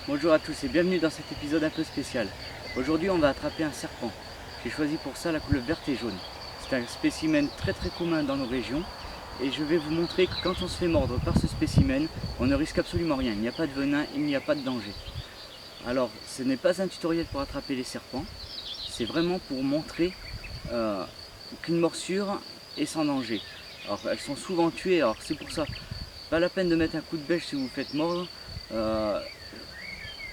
Bonjour à tous et bienvenue dans cet épisode un peu spécial. Aujourd'hui on va attraper un serpent. J'ai choisi pour ça la couleur verte et jaune. C'est un spécimen très commun dans nos régions et je vais vous montrer que quand on se fait mordre par ce spécimen, on ne risque absolument rien. Il n'y a pas de venin, il n'y a pas de danger. Alors ce n'est pas un tutoriel pour attraper les serpents, c'est vraiment pour montrer qu'une morsure est sans danger. Alors elles sont souvent tuées, alors c'est pour ça, pas la peine de mettre un coup de bêche si vous vous faites mordre.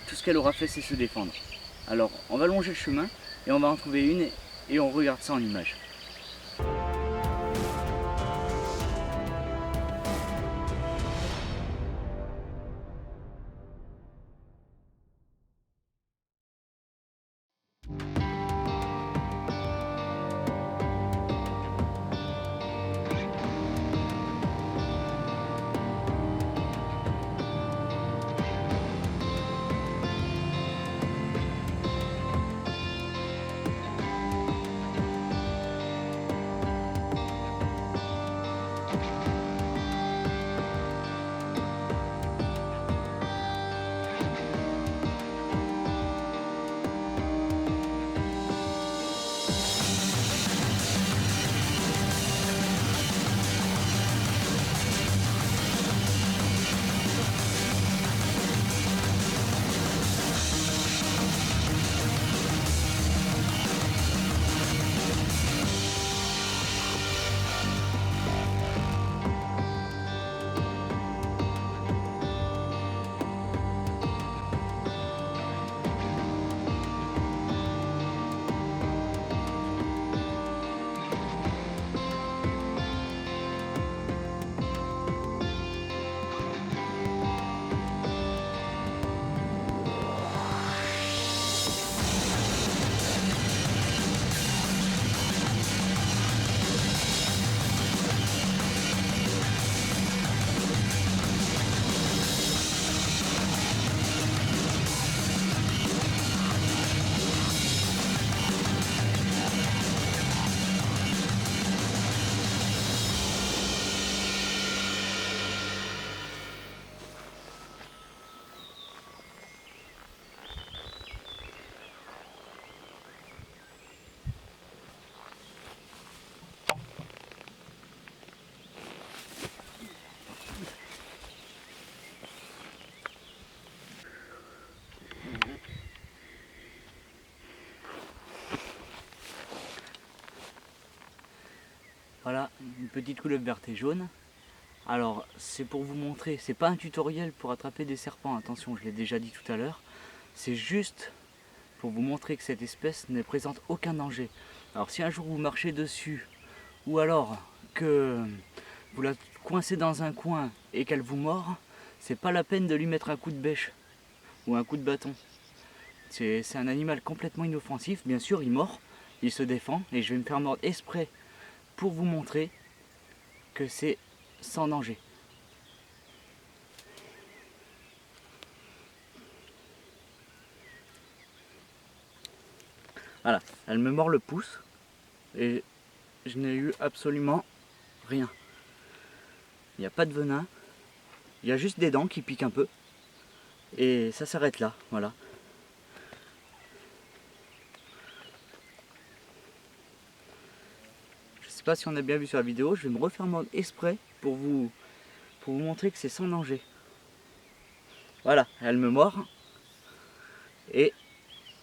Tout ce qu'elle aura fait, c'est se défendre. Alors, on va longer le chemin et on va en trouver une et on regarde ça en image. Voilà, une petite couleuvre verte et jaune. Alors, c'est pour vous montrer, c'est pas un tutoriel pour attraper des serpents, attention, je l'ai déjà dit tout à l'heure. C'est juste pour vous montrer que cette espèce ne présente aucun danger. Alors, si un jour vous marchez dessus, ou alors que vous la coincez dans un coin et qu'elle vous mord, c'est pas la peine de lui mettre un coup de bêche ou un coup de bâton. C'est un animal complètement inoffensif, bien sûr il mord, il se défend et je vais me faire mordre exprès pour vous montrer que c'est sans danger. Voilà, elle me mord le pouce et je n'ai eu absolument rien. Il n'y a pas de venin, il y a juste des dents qui piquent un peu et ça s'arrête là, voilà. Je sais pas si on a bien vu sur la vidéo, je vais me refaire mordre exprès pour vous montrer que c'est sans danger. Voilà, elle me mord et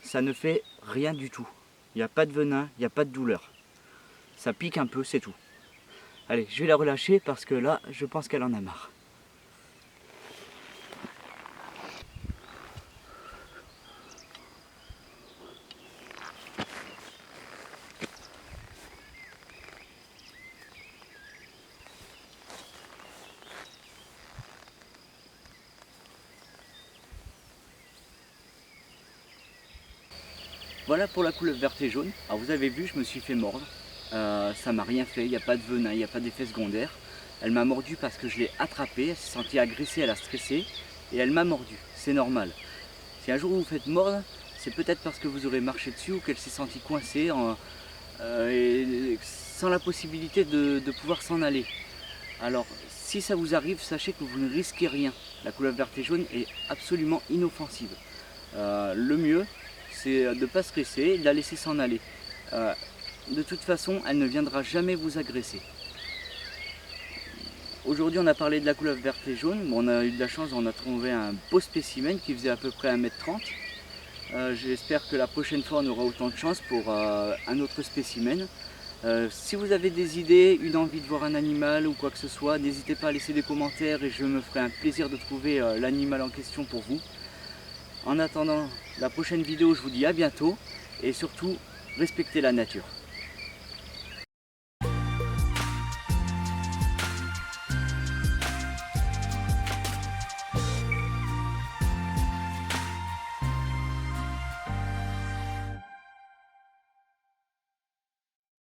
ça ne fait rien du tout. Il n'y a pas de venin, il n'y a pas de douleur. Ça pique un peu, c'est tout. Allez, je vais la relâcher parce que là, je pense qu'elle en a marre. Voilà pour la couleuvre verte et jaune. Alors vous avez vu, je me suis fait mordre. Ça m'a rien fait, il n'y a pas de venin, il n'y a pas d'effet secondaire. Elle m'a mordu parce que je l'ai attrapée, elle s'est sentie agressée, elle a stressé et elle m'a mordu. C'est normal. Si un jour vous vous faites mordre, c'est peut-être parce que vous aurez marché dessus ou qu'elle s'est sentie coincée et sans la possibilité de pouvoir s'en aller. Alors si ça vous arrive, sachez que vous ne risquez rien. La couleuvre verte et jaune est absolument inoffensive. Le mieux, c'est de ne pas stresser et de la laisser s'en aller. De toute façon, elle ne viendra jamais vous agresser. Aujourd'hui, on a parlé de la couleuvre verte et jaune. Bon, on a eu de la chance, on a trouvé un beau spécimen qui faisait à peu près 1,30 m. J'espère que la prochaine fois, on aura autant de chance pour un autre spécimen. Si vous avez des idées, une envie de voir un animal ou quoi que ce soit, n'hésitez pas à laisser des commentaires et je me ferai un plaisir de trouver l'animal en question pour vous. En attendant la prochaine vidéo, je vous dis à bientôt et surtout, respectez la nature.